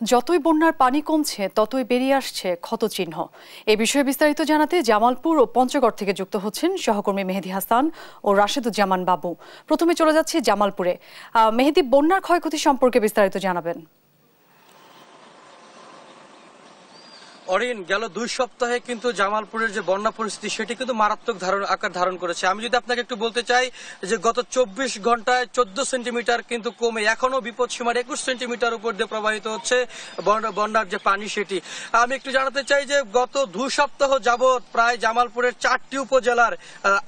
যতই বন্যার পানি কমছে ততই বেরিয়ে আসছে ক্ষতচিহ্ন। এ বিষয়ে বিস্তারিত জানাতে জামালপুর ও পঞ্চগড় থেকে যুক্ত হচ্ছেন সহকর্মী মেহেদী হাসান ও রাশেদুজ্জামান বাবু। প্রথমে চলে যাচ্ছি জামালপুরে। মেহেদী, বন্যার ক্ষয়ক্ষতি সম্পর্কে বিস্তারিত জানাবেন। অরিন, গেল 2 সপ্তাহে কিন্তু জামালপুরের যে বন্যা পরিস্থিতি সেটি কিন্তু মারাত্মক আকার ধারণ করেছে। আমি যদি আপনাকে একটু বলতে চাই যে গত 24 ঘন্টায় 14 সেন্টিমিটার কিন্তু কমে এখনো বিপদসীমার 21 সেন্টিমিটার উপর দিয়ে প্রবাহিত হচ্ছে বন্যার যে পানি সেটি। আমি একটু জানাতে চাই যে গত 2 সপ্তাহ যাবৎ প্রায় জামালপুরের 4টি উপজেলার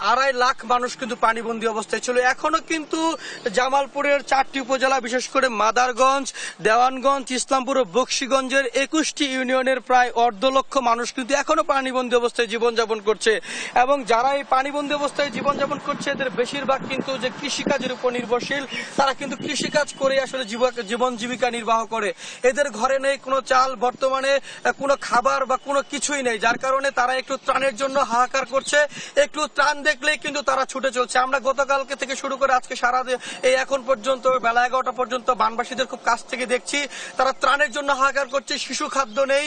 2.5 লাখ মানুষ কিন্তু পানিবন্দী অবস্থায় ছিল। এখনো কিন্তু জামালপুরের 4টি উপজেলা, বিশেষ করে মাদারগঞ্জ, দেওয়ানগঞ্জ, ইসলামপুর ও বকশীগঞ্জের 21টি ইউনিয়নের প্রায় 1.5 লক্ষ মানুষ কিন্তু এখনো পানিবন্দী অবস্থায় জীবনযাপন করছে। এবং যারা এই পানিবন্দী অবস্থায় জীবনযাপন করছে এদের বেশিরভাগ কিন্তু যে কৃষিকাজের উপর নির্ভরশীল, তারা কিন্তু কৃষিকাজ করে আসলে জীবন জীবিকা নির্বাহ করে। এদের ঘরে নেই কোনো চাল, বর্তমানে কোনো খাবার বা কোনো কিছুই নেই, যার কারণে তারা একটু ত্রাণের জন্য হাহাকার করছে। একটু ত্রাণ দেখলেই কিন্তু তারা ছুটে চলছে। আমরা গতকালকে থেকে শুরু করে আজকে সারা এই এখন পর্যন্ত বেলা 11টা পর্যন্ত বানবাসীদের খুব কাছ থেকে দেখছি তারা ত্রাণের জন্য হাহাকার করছে। শিশু খাদ্য নেই,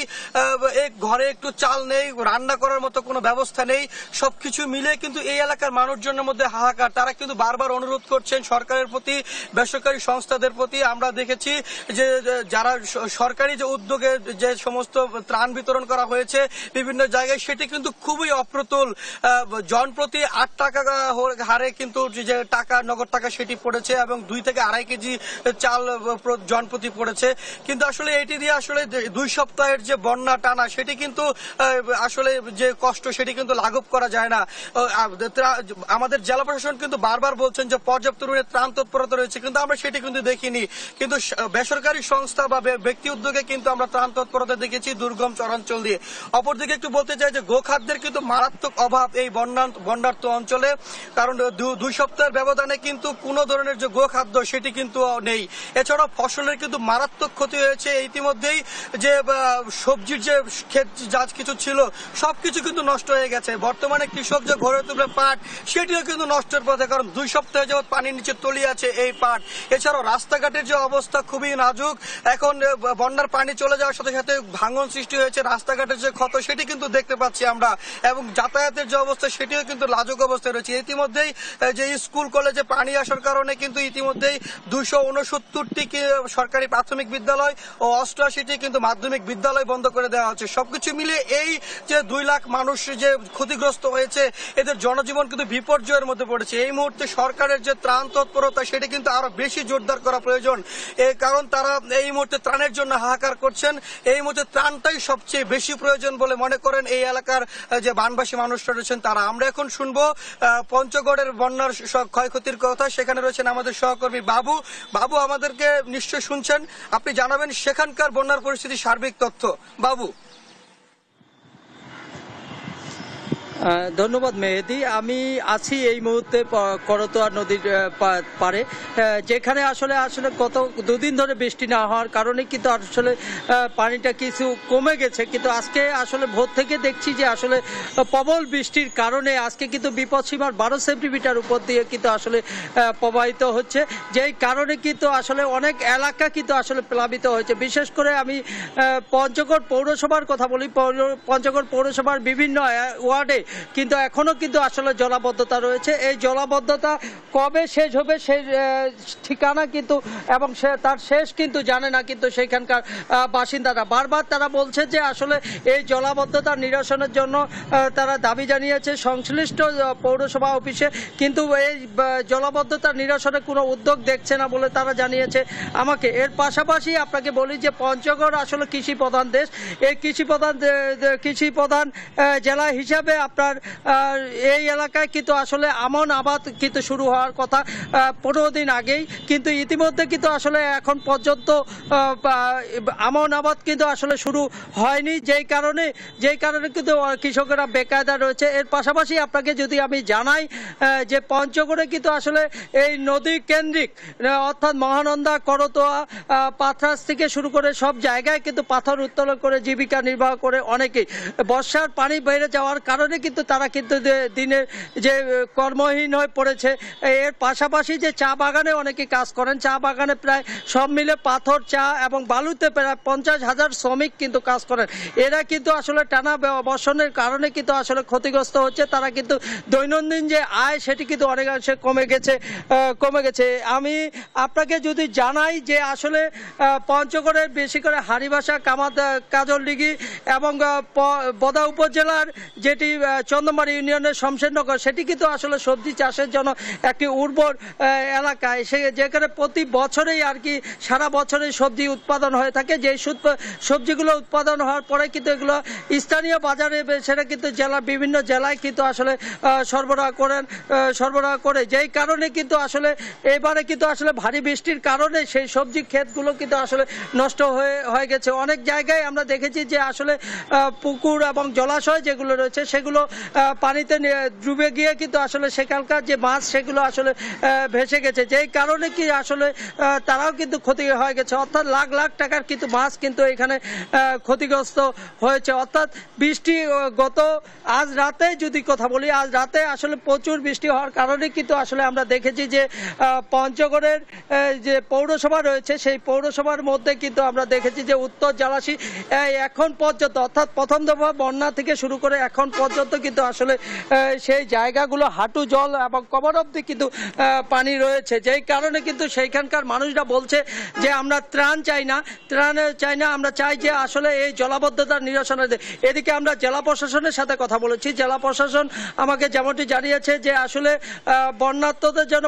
ঘরে একটু চাল নেই, রান্না করার মতো কোনো ব্যবস্থা নেই। সবকিছু মিলে কিন্তু এই এলাকার মানুষজনের মধ্যে হাহাকার। তারা কিন্তু বারবার অনুরোধ করছেন সরকারের প্রতি, বেসরকারি সংস্থাদের প্রতি। আমরা দেখেছি যে যারা সরকারি যে উদ্যোগে যে সমস্ত ত্রাণ বিতরণ করা হয়েছে বিভিন্ন জায়গায়, সেটি কিন্তু খুবই অপ্রতুল। জনপ্রতি 8 টাকা হারে কিন্তু যে টাকা, নগদ টাকা সেটি পড়েছে এবং 2 থেকে 2.5 কেজি চাল জনপ্রতি পড়েছে। কিন্তু আসলে এটি দিয়ে আসলে 2 সপ্তাহের যে বন্যা টানা সেটি কিন্তু আসলে যে কষ্ট সেটি কিন্তু লাঘব করা যায় না। আমাদের জেলা প্রশাসন কিন্তু বারবার বলছেন যে পর্যাপ্ত পরিমাণে ত্রাণ তৎপরতা রয়েছে, কিন্তু আমরা সেটি কিন্তু দেখিনি। কিন্তু বেসরকারি সংস্থা বা ব্যক্তি উদ্যোগে কিন্তু আমরা ত্রাণ তৎপরতা দেখেছি দুর্গম চরাঞ্চল দিয়ে। অপরদিকে একটু বলতে চাই যে গোখাদ্যের কিন্তু মারাত্মক অভাব এই বন্যার্ত অঞ্চলে, কারণ 2 সপ্তাহের ব্যবধানে কিন্তু কোনো ধরনের যে গোখাদ্য সেটি কিন্তু নেই। এছাড়াও ফসলের কিন্তু মারাত্মক ক্ষতি হয়েছে। ইতিমধ্যেই যে সবজির যে ক্ষেত যা কিছু ছিল সবকিছু কিন্তু নষ্ট হয়ে গেছে। বর্তমানে কৃষক যে ঘরে তুলে পাট সেটিও কিন্তু নষ্টের পথে, কারণ 2 সপ্তাহে যাবৎ পানির নিচে তলিয়ে আছে এই পাট। এছাড়াও রাস্তাঘাটের যে অবস্থা খুবই নাজুক। এখন বন্যার পানি চলে যাওয়ার সাথে সাথে ভাঙন সৃষ্টি হয়েছে, রাস্তাঘাটের যে ক্ষত সেটি কিন্তু দেখতে পাচ্ছি আমরা, এবং যাতায়াতের যে অবস্থা সেটিও কিন্তু লাজুক অবস্থায় রয়েছে। ইতিমধ্যেই যে স্কুল কলেজে পানি আসার কারণে কিন্তু ইতিমধ্যেই 269টি সরকারি প্রাথমিক বিদ্যালয় ও 88টি কিন্তু মাধ্যমিক বিদ্যালয় বন্ধ করে দেওয়া হচ্ছে। সবকিছু মিলিয়ে এই যে 2 লাখ মানুষ যে ক্ষতিগ্রস্ত হয়েছে, এদের জনজীবন কিন্তু বিপর্যয়ের মধ্যে পড়েছে। এই মুহূর্তে সরকারের যে ত্রাণ তৎপরতা সেটি কিন্তু আরো বেশি জোরদার করা প্রয়োজন, কারণ তারা এই মুহূর্তে ত্রাণের জন্য হাহাকার করছেন। এই মুহূর্তে ত্রাণটাই সবচেয়ে বেশি প্রয়োজন বলে মনে করেন এই এলাকার যে বানবাসী মানুষরা রয়েছেন তারা। আমরা এখন শুনবো পঞ্চগড়ের বন্যার ক্ষয়ক্ষতির কথা। সেখানে রয়েছেন আমাদের সহকর্মী বাবু। বাবু, আমাদেরকে নিশ্চয় শুনছেন, আপনি জানাবেন সেখানকার বন্যার পরিস্থিতি সার্বিক তথ্য। বাবু। ধন্যবাদ মেহেদী। আমি আছি এই মুহূর্তে করতোয়া নদীর পারে, যেখানে আসলে গত 2 দিন ধরে বৃষ্টি না হওয়ার কারণে কিন্তু আসলে পানিটা কিছু কমে গেছে। কিন্তু আজকে আসলে ভোর থেকে দেখছি যে আসলে প্রবল বৃষ্টির কারণে আজকে কিন্তু বিপদসীমার 12 সেন্টিমিটার উপর দিয়ে কিন্তু আসলে প্রবাহিত হচ্ছে, যেই কারণে কিন্তু আসলে অনেক এলাকা কিন্তু আসলে প্লাবিত হয়েছে। বিশেষ করে আমি পঞ্চগড় পৌরসভার কথা বলি। পঞ্চগড় পৌরসভার বিভিন্ন ওয়ার্ডে কিন্তু এখনো কিন্তু আসলে জলাবদ্ধতা রয়েছে। এই জলাবদ্ধতা কবে শেষ হবে সেই ঠিকানা কিন্তু এবং তার শেষ কিন্তু জানে না কিন্তু সেখানকার বাসিন্দারা। বারবার তারা বলছে যে আসলে এই জলাবদ্ধতা নিরসনের জন্য তারা দাবি জানিয়েছে সংশ্লিষ্ট পৌরসভা অফিসে, কিন্তু এই জলাবদ্ধতা নিরসনে কোনো উদ্যোগ দেখছে না বলে তারা জানিয়েছে আমাকে। এর পাশাপাশি আপনাকে বলি যে পঞ্চগড় আসলে কৃষি প্রধান দেশ। এই কৃষি প্রধান জেলা হিসাবে আপনার এই এলাকায় কিন্তু আসলে আমন আবাদ কিন্তু শুরু হওয়ার কথা 15 দিন আগেই, কিন্তু ইতিমধ্যে কিন্তু আসলে এখন পর্যন্ত আমন আবাদ কিন্তু আসলে শুরু হয়নি, যেই কারণে কিন্তু কৃষকেরা বেকায়দা রয়েছে। এর পাশাপাশি আপনাকে যদি আমি জানাই যে পঞ্চগড়ে কিন্তু আসলে এই নদী কেন্দ্রিক অর্থাৎ মহানন্দা, করতোয়া, পাথরাস থেকে শুরু করে সব জায়গায় কিন্তু পাথর উত্তোলন করে জীবিকা নির্বাহ করে অনেকেই। বর্ষার পানি বেড়ে যাওয়ার কারণে কিন্তু তারা কিন্তু দিনের যে কর্মহীন হয়ে পড়েছে। এর পাশাপাশি যে চা বাগানে অনেকে কাজ করেন, চা বাগানে প্রায় সব মিলে পাথর, চা এবং বালুতে প্রায় 50,000 শ্রমিক কিন্তু কাজ করেন। এরা কিন্তু আসলে টানা বর্ষণের কারণে কিন্তু আসলে ক্ষতিগ্রস্ত হচ্ছে। তারা কিন্তু দৈনন্দিন যে আয় সেটি কিন্তু অনেকাংশে কমে গেছে। আমি আপনাকে যদি জানাই যে আসলে পঞ্চগড়ে বেশি করে হাড়িভাষা, কাজলডিঘি এবং বদা উপজেলার যেটি চন্দ্রমারি ইউনিয়নের শমশেরনগর, সেটি কিন্তু আসলে সবজি চাষের জন্য একটি উর্বর এলাকায়, যেখানে প্রতি বছরেই আর কি সারা বছরেই সবজি উৎপাদন হয়ে থাকে। যেই সবজিগুলো উৎপাদন হওয়ার পরে কিন্তু এগুলো স্থানীয় বাজারে সেটা কিন্তু বিভিন্ন জেলায় কিন্তু আসলে সরবরাহ করে, যেই কারণে কিন্তু আসলে এবারে কিন্তু আসলে ভারী বৃষ্টির কারণে সেই সবজি ক্ষেতগুলো কিন্তু আসলে নষ্ট হয়ে গেছে। অনেক জায়গায় আমরা দেখেছি যে আসলে পুকুর এবং জলাশয় যেগুলো রয়েছে সেগুলো পানিতে ডুবে গিয়ে কিন্তু আসলে সেখানকার যে মাছ সেগুলো আসলে ভেসে গেছে, যেই কারণে কি আসলে তারাও কিন্তু ক্ষতি হয়ে গেছে। অর্থাৎ লাখ লাখ টাকার কিন্তু মাছ কিন্তু এখানে ক্ষতিগ্রস্ত হয়েছে। অর্থাৎ বৃষ্টি আজ রাতে যদি কথা বলি, আজ রাতে আসলে প্রচুর বৃষ্টি হওয়ার কারণে কিন্তু আসলে আমরা দেখেছি যে পঞ্চগড়ের যে পৌরসভা রয়েছে সেই পৌরসভার মধ্যে কিন্তু আমরা দেখেছি যে উত্তর জলাশী এখন পর্যন্ত, অর্থাৎ প্রথম দফা বন্যা থেকে শুরু করে এখন পর্যন্ত কিন্তু আসলে সেই জায়গাগুলো হাঁটু জল এবং কোমর অবধি কিন্তু পানি রয়েছে, যেই কারণে কিন্তু সেইখানকার মানুষরা বলছে যে আমরা ত্রাণ চাই না, আমরা চাই যে আসলে এই জলাবদ্ধতার নিরসনের। এদিকে আমরা জেলা প্রশাসনের সাথে কথা বলেছি। জেলা প্রশাসন আমাকে যেমনটি জানিয়েছে যে আসলে বন্যার্তদের জন্য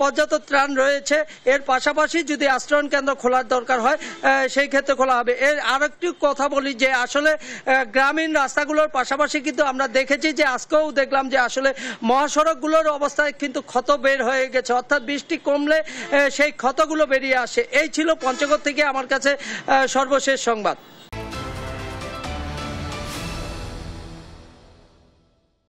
পর্যাপ্ত ত্রাণ রয়েছে। এর পাশাপাশি যদি আশ্রয়ণ কেন্দ্র খোলার দরকার হয় সেই ক্ষেত্রে খোলা হবে। এর আরেকটি কথা বলি যে আসলে গ্রামীণ রাস্তাগুলোর পাশাপাশি কিন্তু আমরা দেখেছি যে আজকেও দেখলাম যে আসলে মহাসড়কগুলোর অবস্থায় কিন্তু ক্ষত বের হয়ে গেছে, অর্থাৎ বৃষ্টি কমলে সেই ক্ষতগুলো বেরিয়ে আসে। এই ছিল পঞ্চগড় থেকে আমার কাছে সর্বশেষ সংবাদ।